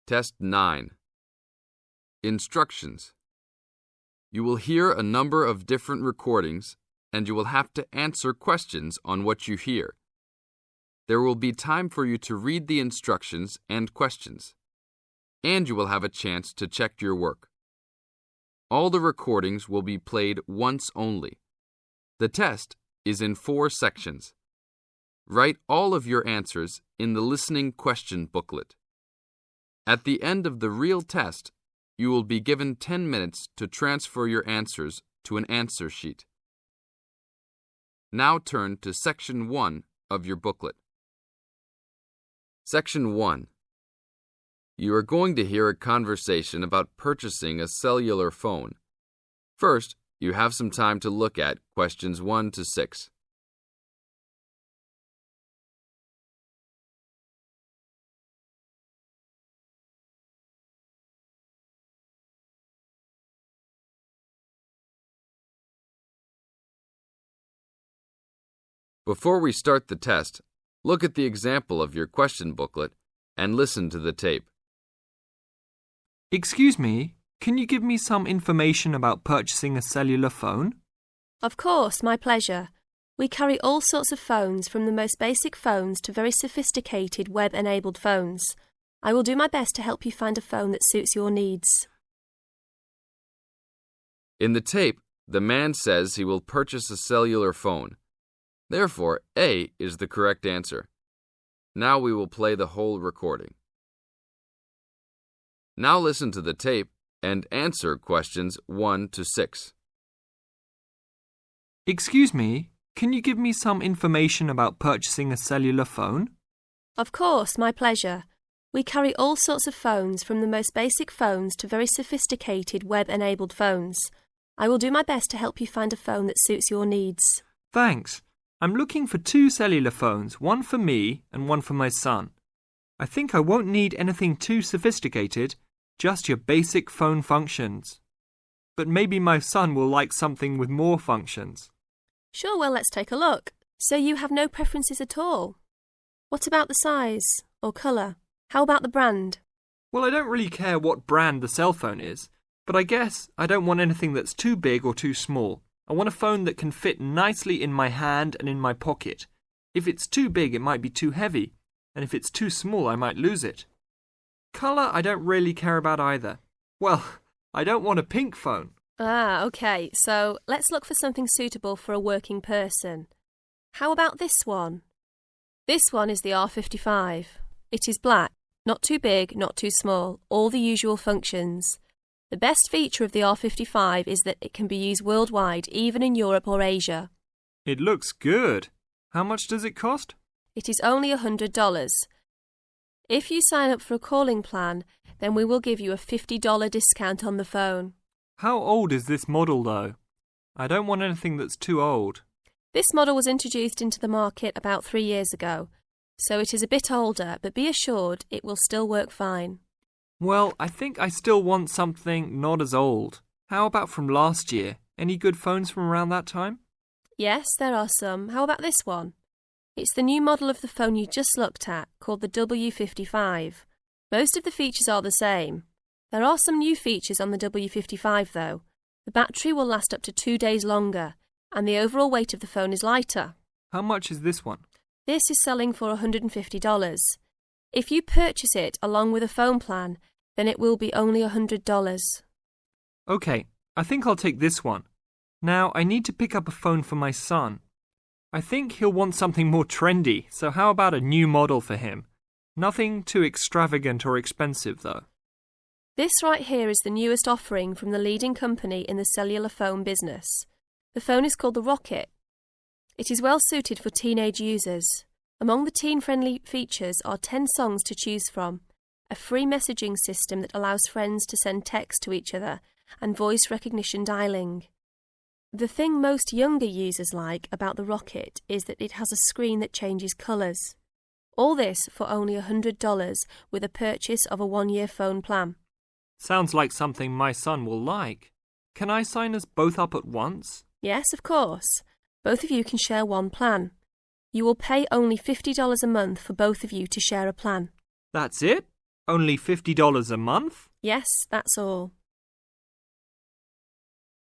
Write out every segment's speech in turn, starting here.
Test 9. Instructions. You will hear a number of different recordings, and you will have to answer questions on what you hear. There will be time for you to read the instructions and questions, and you will have a chance to check your work. All the recordings will be played once only. The test is in 4 sections. Write all of your answers in the listening question booklet. At the end of the real test, you will be given 10 minutes to transfer your answers to an answer sheet. Now turn to Section 1 of your booklet. Section 1. You are going to hear a conversation about purchasing a cellular phone. First, you have some time to look at questions 1 to 6. Before we start the test, look at the example of your question booklet and listen to the tape. Excuse me, can you give me some information about purchasing a cellular phone? Of course, my pleasure. We carry all sorts of phones, from the most basic phones to very sophisticated web-enabled phones. I will do my best to help you find a phone that suits your needs. In the tape, the man says he will purchase a cellular phone. Therefore, A is the correct answer. Now we will play the whole recording. Now listen to the tape and answer questions 1 to 6. Excuse me, can you give me some information about purchasing a cellular phone? Of course, my pleasure. We carry all sorts of phones, from the most basic phones to very sophisticated web-enabled phones. I will do my best to help you find a phone that suits your needs. Thanks. I'm looking for 2 cellular phones, one for me and one for my son. I think I won't need anything too sophisticated, just your basic phone functions. But maybe my son will like something with more functions. Sure, well, let's take a look. So you have no preferences at all? What about the size or colour? How about the brand? Well, I don't really care what brand the cell phone is, but I guess I don't want anything that's too big or too small. I want a phone that can fit nicely in my hand and in my pocket. If it's too big, it might be too heavy, and if it's too small, I might lose it. Colour, I don't really care about either. Well, I don't want a pink phone. Ah, okay, so let's look for something suitable for a working person. How about this one? This one is the R55. It is black, not too big, not too small, all the usual functions. The best feature of the R55 is that it can be used worldwide, even in Europe or Asia. It looks good. How much does it cost? It is only $100. If you sign up for a calling plan, then we will give you a $50 discount on the phone. How old is this model, though? I don't want anything that's too old. This model was introduced into the market about 3 years ago, so it is a bit older, but be assured it will still work fine. Well, I think I still want something not as old. How about from last year? Any good phones from around that time? Yes, there are some. How about this one? It's the new model of the phone you just looked at, called the W55. Most of the features are the same. There are some new features on the W55 though. The battery will last up to 2 days longer, and the overall weight of the phone is lighter. How much is this one? This is selling for $150. If you purchase it along with a phone plan, then it will be only $100. Okay, I think I'll take this one. Now, I need to pick up a phone for my son. I think he'll want something more trendy, so how about a new model for him? Nothing too extravagant or expensive, though. This right here is the newest offering from the leading company in the cellular phone business. The phone is called the Rocket. It is well suited for teenage users. Among the teen-friendly features are 10 songs to choose from, a free messaging system that allows friends to send text to each other, and voice recognition dialing. The thing most younger users like about the Rocket is that it has a screen that changes colours. All this for only $100 with a purchase of a 1-year phone plan. Sounds like something my son will like. Can I sign us both up at once? Yes, of course. Both of you can share one plan. You will pay only $50 a month for both of you to share a plan. That's it? Only $50 a month? Yes, that's all.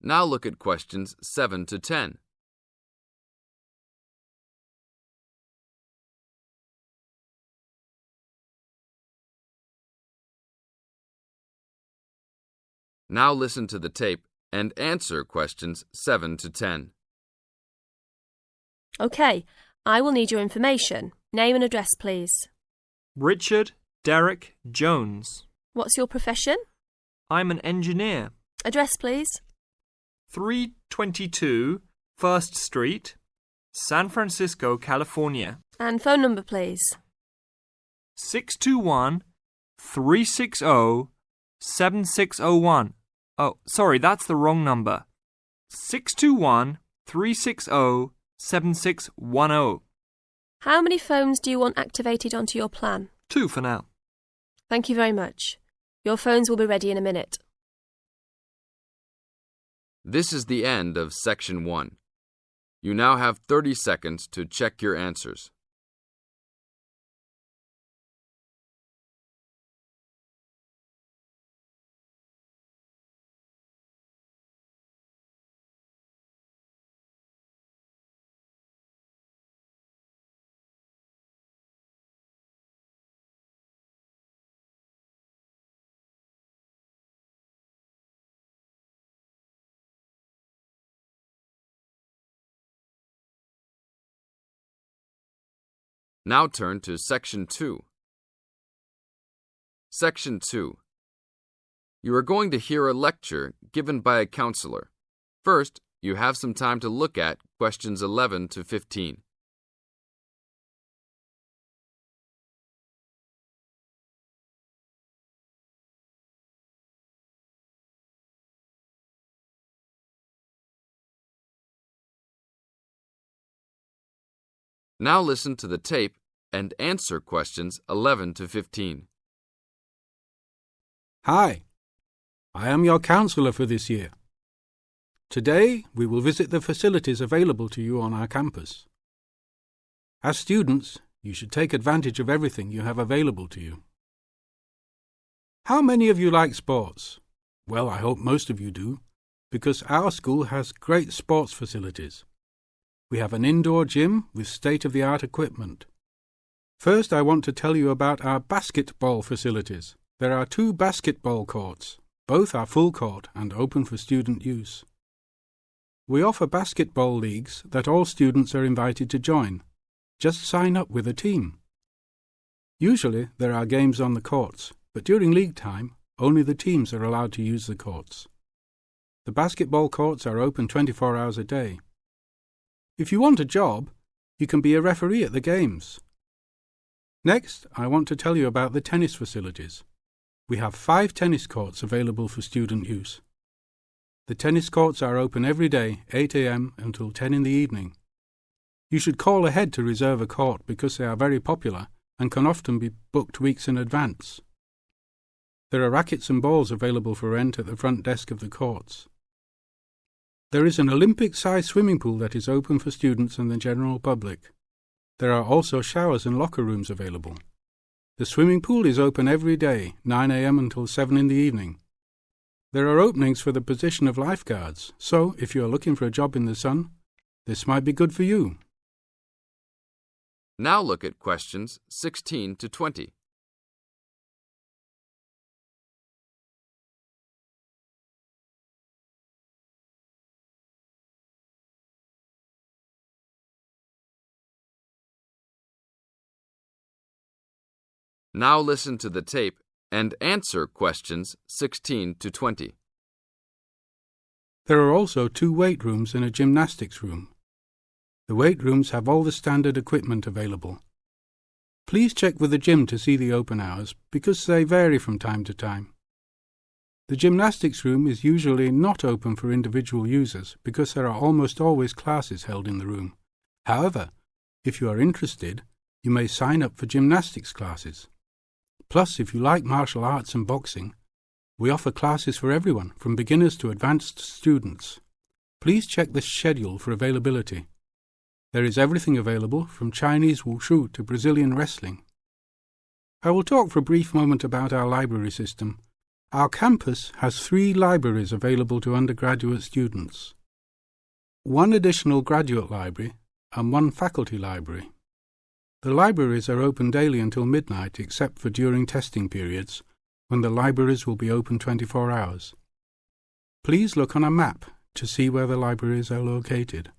Now look at questions 7 to 10. Now listen to the tape and answer questions 7 to 10. OK, I will need your information. Name and address, please. Richard Derek Jones. What's your profession? I'm an engineer. Address, please. 322 First Street, San Francisco, California. And phone number, please. 621-360-7601. Oh, sorry, that's the wrong number. 621-360-7610. How many phones do you want activated onto your plan? 2 for now. Thank you very much. Your phones will be ready in a minute. This is the end of Section 1. You now have 30 seconds to check your answers. Now turn to Section 2. Section 2. You are going to hear a lecture given by a counselor. First, you have some time to look at questions 11 to 15. Now listen to the tape and answer questions 11 to 15. Hi, I am your counselor for this year. Today, we will visit the facilities available to you on our campus. As students, you should take advantage of everything you have available to you. How many of you like sports? Well, I hope most of you do, because our school has great sports facilities. We have an indoor gym with state-of-the-art equipment. First, I want to tell you about our basketball facilities. There are 2 basketball courts. Both are full court and open for student use. We offer basketball leagues that all students are invited to join. Just sign up with a team. Usually, there are games on the courts, but during league time, only the teams are allowed to use the courts. The basketball courts are open 24 hours a day. If you want a job, you can be a referee at the games. Next, I want to tell you about the tennis facilities. We have 5 tennis courts available for student use. The tennis courts are open every day, 8 a.m. until 10 in the evening. You should call ahead to reserve a court because they are very popular and can often be booked weeks in advance. There are rackets and balls available for rent at the front desk of the courts. There is an Olympic-sized swimming pool that is open for students and the general public. There are also showers and locker rooms available. The swimming pool is open every day, 9 a.m. until 7 in the evening. There are openings for the position of lifeguards, so if you are looking for a job in the sun, this might be good for you. Now look at questions 16 to 20. Now listen to the tape and answer questions 16 to 20. There are also 2 weight rooms and a gymnastics room. The weight rooms have all the standard equipment available. Please check with the gym to see the open hours because they vary from time to time. The gymnastics room is usually not open for individual users because there are almost always classes held in the room. However, if you are interested, you may sign up for gymnastics classes. Plus, if you like martial arts and boxing, we offer classes for everyone, from beginners to advanced students. Please check the schedule for availability. There is everything available, from Chinese wushu to Brazilian wrestling. I will talk for a brief moment about our library system. Our campus has 3 libraries available to undergraduate students. 1 additional graduate library and 1 faculty library. The libraries are open daily until midnight except for during testing periods, when the libraries will be open 24 hours. Please look on a map to see where the libraries are located.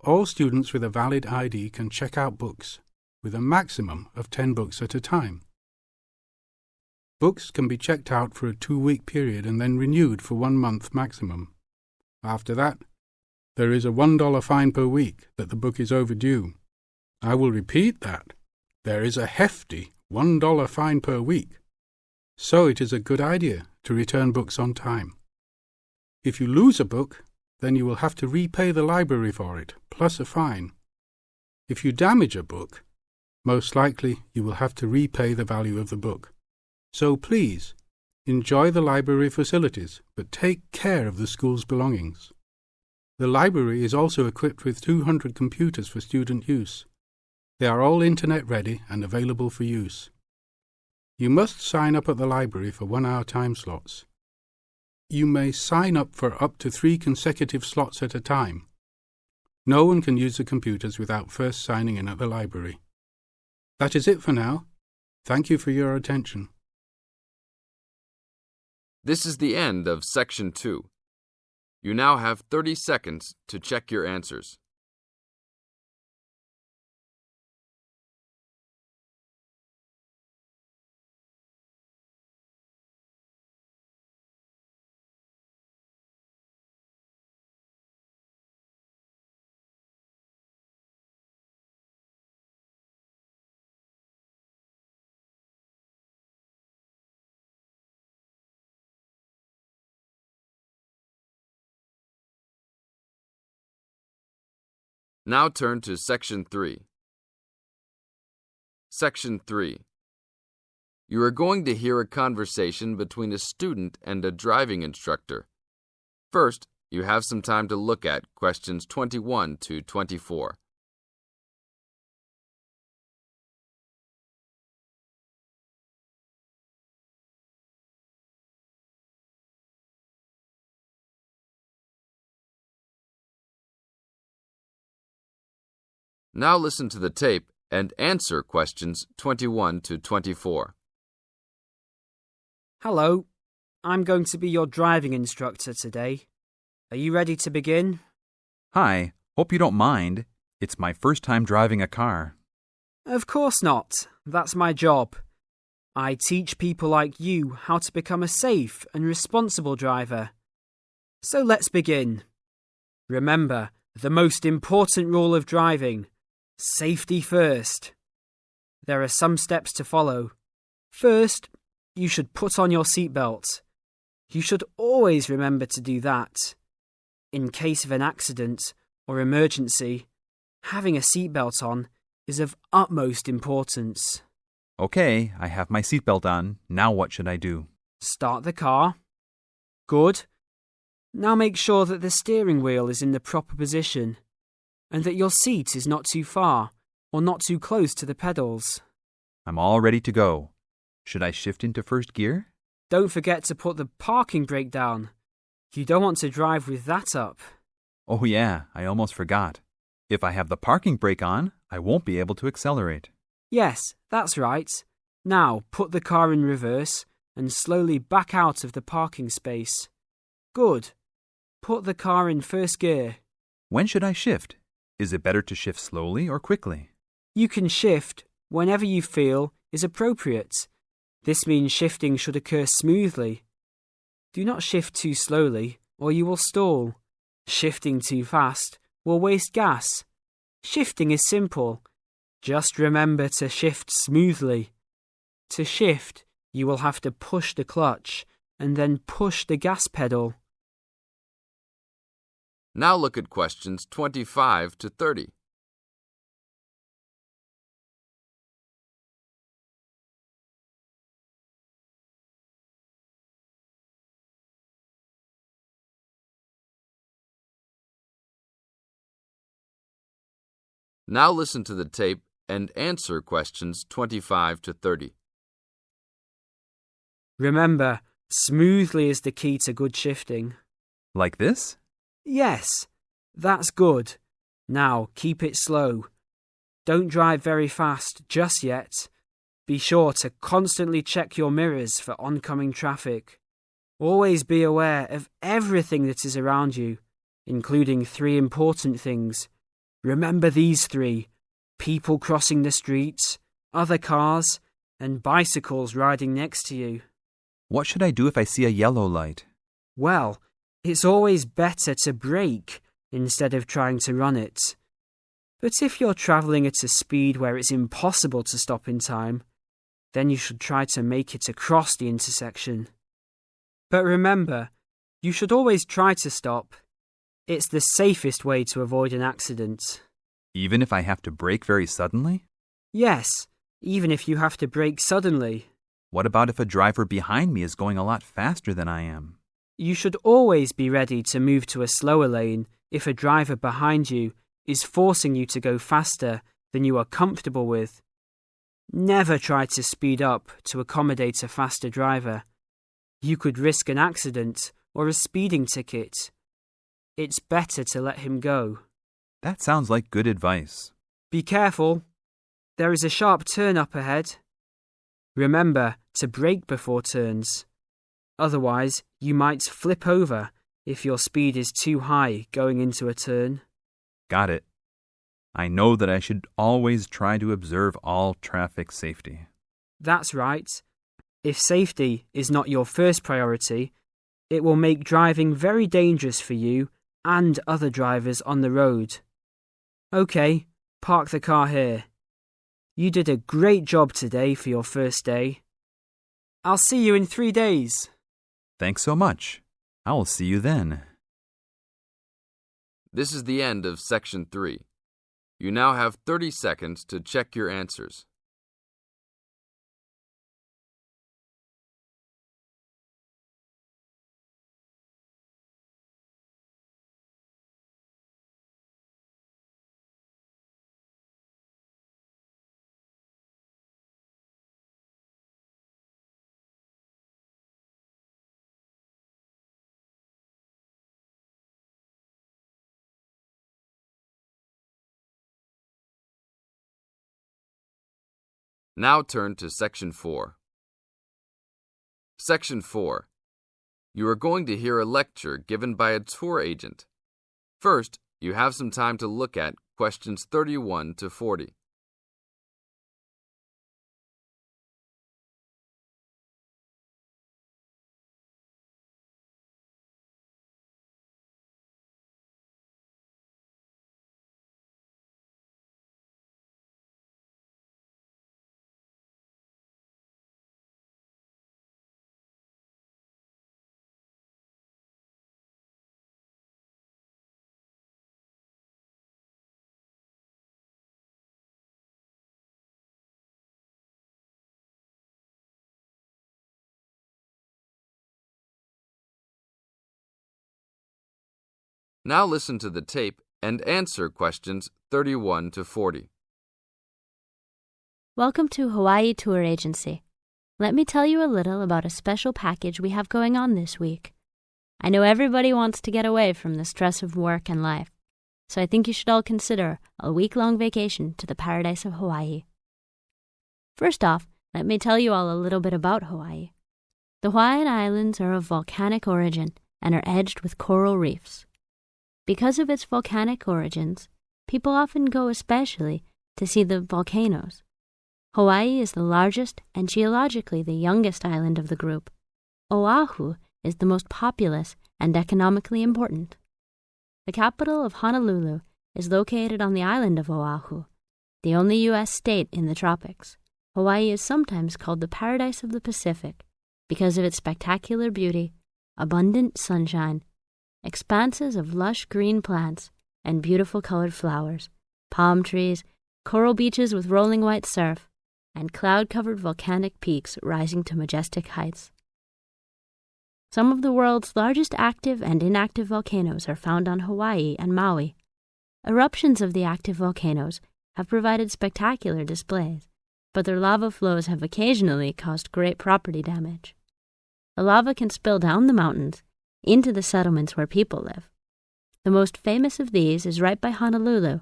All students with a valid ID can check out books, with a maximum of 10 books at a time. Books can be checked out for a 2-week period and then renewed for 1 month maximum. After that, there is a $1 fine per week that the book is overdue. I will repeat that. There is a hefty $1 fine per week. So it is a good idea to return books on time. If you lose a book, then you will have to repay the library for it, plus a fine. If you damage a book, most likely you will have to repay the value of the book. So please, enjoy the library facilities, but take care of the school's belongings. The library is also equipped with 200 computers for student use. They are all internet ready and available for use. You must sign up at the library for 1-hour time slots. You may sign up for up to 3 consecutive slots at a time. No one can use the computers without first signing in at the library. That is it for now. Thank you for your attention. This is the end of Section 2. You now have 30 seconds to check your answers. Now turn to Section 3. Section 3. You are going to hear a conversation between a student and a driving instructor. First, you have some time to look at questions 21 to 24. Now listen to the tape and answer questions 21 to 24. Hello, I'm going to be your driving instructor today. Are you ready to begin? Hi, hope you don't mind. It's my first time driving a car. Of course not. That's my job. I teach people like you how to become a safe and responsible driver. So let's begin. Remember, the most important rule of driving: safety first. There are some steps to follow. First, you should put on your seatbelt. You should always remember to do that. In case of an accident or emergency, having a seatbelt on is of utmost importance. Okay, I have my seatbelt on. Now what should I do? Start the car. Good. Now make sure that the steering wheel is in the proper position and that your seat is not too far or not too close to the pedals. I'm all ready to go. Should I shift into first gear? Don't forget to put the parking brake down. You don't want to drive with that up. Oh yeah, I almost forgot. If I have the parking brake on, I won't be able to accelerate. Yes, that's right. Now put the car in reverse and slowly back out of the parking space. Good. Put the car in first gear. When should I shift? Is it better to shift slowly or quickly? You can shift whenever you feel is appropriate. This means shifting should occur smoothly. Do not shift too slowly or you will stall. Shifting too fast will waste gas. Shifting is simple. Just remember to shift smoothly. To shift, you will have to push the clutch and then push the gas pedal. Now look at questions 25 to 30. Now listen to the tape and answer questions 25 to 30. Remember, smoothly is the key to good shifting. Like this? Yes, that's good. Now, keep it slow. Don't drive very fast just yet. Be sure to constantly check your mirrors for oncoming traffic. Always be aware of everything that is around you, including 3 important things. Remember these 3: people crossing the streets, other cars, and bicycles riding next to you. What should I do if I see a yellow light? Well, it's always better to brake instead of trying to run it. But if you're travelling at a speed where it's impossible to stop in time, then you should try to make it across the intersection. But remember, you should always try to stop. It's the safest way to avoid an accident. Even if I have to brake very suddenly? Yes, even if you have to brake suddenly. What about if a driver behind me is going a lot faster than I am? You should always be ready to move to a slower lane if a driver behind you is forcing you to go faster than you are comfortable with. Never try to speed up to accommodate a faster driver. You could risk an accident or a speeding ticket. It's better to let him go. That sounds like good advice. Be careful. There is a sharp turn up ahead. Remember to brake before turns. Otherwise, you might flip over if your speed is too high going into a turn. Got it. I know that I should always try to observe all traffic safety. That's right. If safety is not your first priority, it will make driving very dangerous for you and other drivers on the road. Okay, park the car here. You did a great job today for your first day. I'll see you in 3 days. Thanks so much. I will see you then. This is the end of Section 3. You now have 30 seconds to check your answers. Now turn to Section 4. Section 4. You are going to hear a lecture given by a tour agent. First, you have some time to look at questions 31 to 40. Now listen to the tape and answer questions 31 to 40. Welcome to Hawaii Tour Agency. Let me tell you a little about a special package we have going on this week. I know everybody wants to get away from the stress of work and life, so I think you should all consider a week-long vacation to the paradise of Hawaii. First off, let me tell you all a little bit about Hawaii. The Hawaiian Islands are of volcanic origin and are edged with coral reefs. Because of its volcanic origins, people often go especially to see the volcanoes. Hawaii is the largest and geologically the youngest island of the group. Oahu is the most populous and economically important. The capital of Honolulu is located on the island of Oahu, the only U.S. state in the tropics. Hawaii is sometimes called the paradise of the Pacific because of its spectacular beauty, abundant sunshine, expanses of lush green plants and beautiful colored flowers, palm trees, coral beaches with rolling white surf, and cloud-covered volcanic peaks rising to majestic heights. Some of the world's largest active and inactive volcanoes are found on Hawaii and Maui. Eruptions of the active volcanoes have provided spectacular displays, but their lava flows have occasionally caused great property damage. The lava can spill down the mountains into the settlements where people live. The most famous of these is right by Honolulu.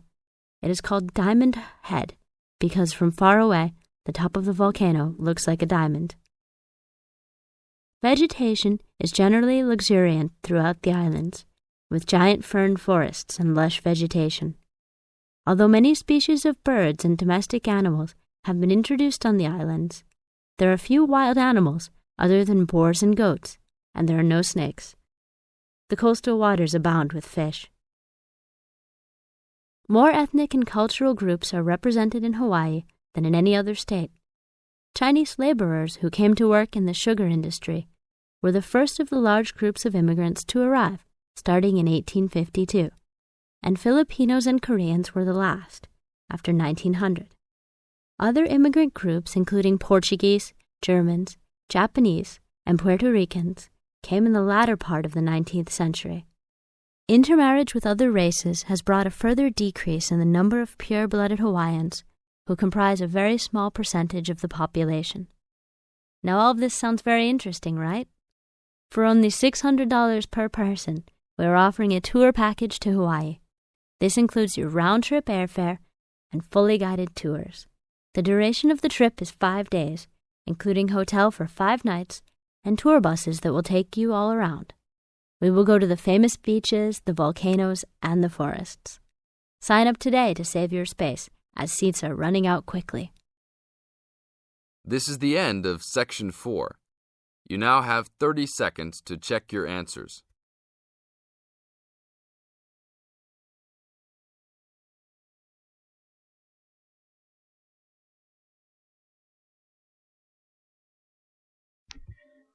It is called Diamond Head because from far away, the top of the volcano looks like a diamond. Vegetation is generally luxuriant throughout the islands, with giant fern forests and lush vegetation. Although many species of birds and domestic animals have been introduced on the islands, there are few wild animals other than boars and goats, and there are no snakes. The coastal waters abound with fish. More ethnic and cultural groups are represented in Hawaii than in any other state. Chinese laborers who came to work in the sugar industry were the first of the large groups of immigrants to arrive, starting in 1852, and Filipinos and Koreans were the last, after 1900. Other immigrant groups, including Portuguese, Germans, Japanese, and Puerto Ricans, came in the latter part of the 19th century. Intermarriage with other races has brought a further decrease in the number of pure-blooded Hawaiians, who comprise a very small percentage of the population. Now all of this sounds very interesting, right? For only $600 per person, we are offering a tour package to Hawaii. This includes your round-trip airfare and fully guided tours. The duration of the trip is 5 days, including hotel for 5 nights and tour buses that will take you all around. We will go to the famous beaches, the volcanoes, and the forests. Sign up today to save your space, as seats are running out quickly. This is the end of Section 4. You now have 30 seconds to check your answers.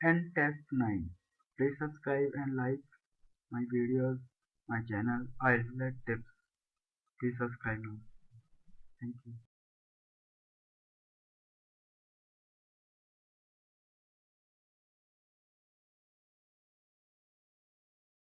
And test 9. Please subscribe and like my videos, my channel, Ielts Tips. Please subscribe now. Thank you.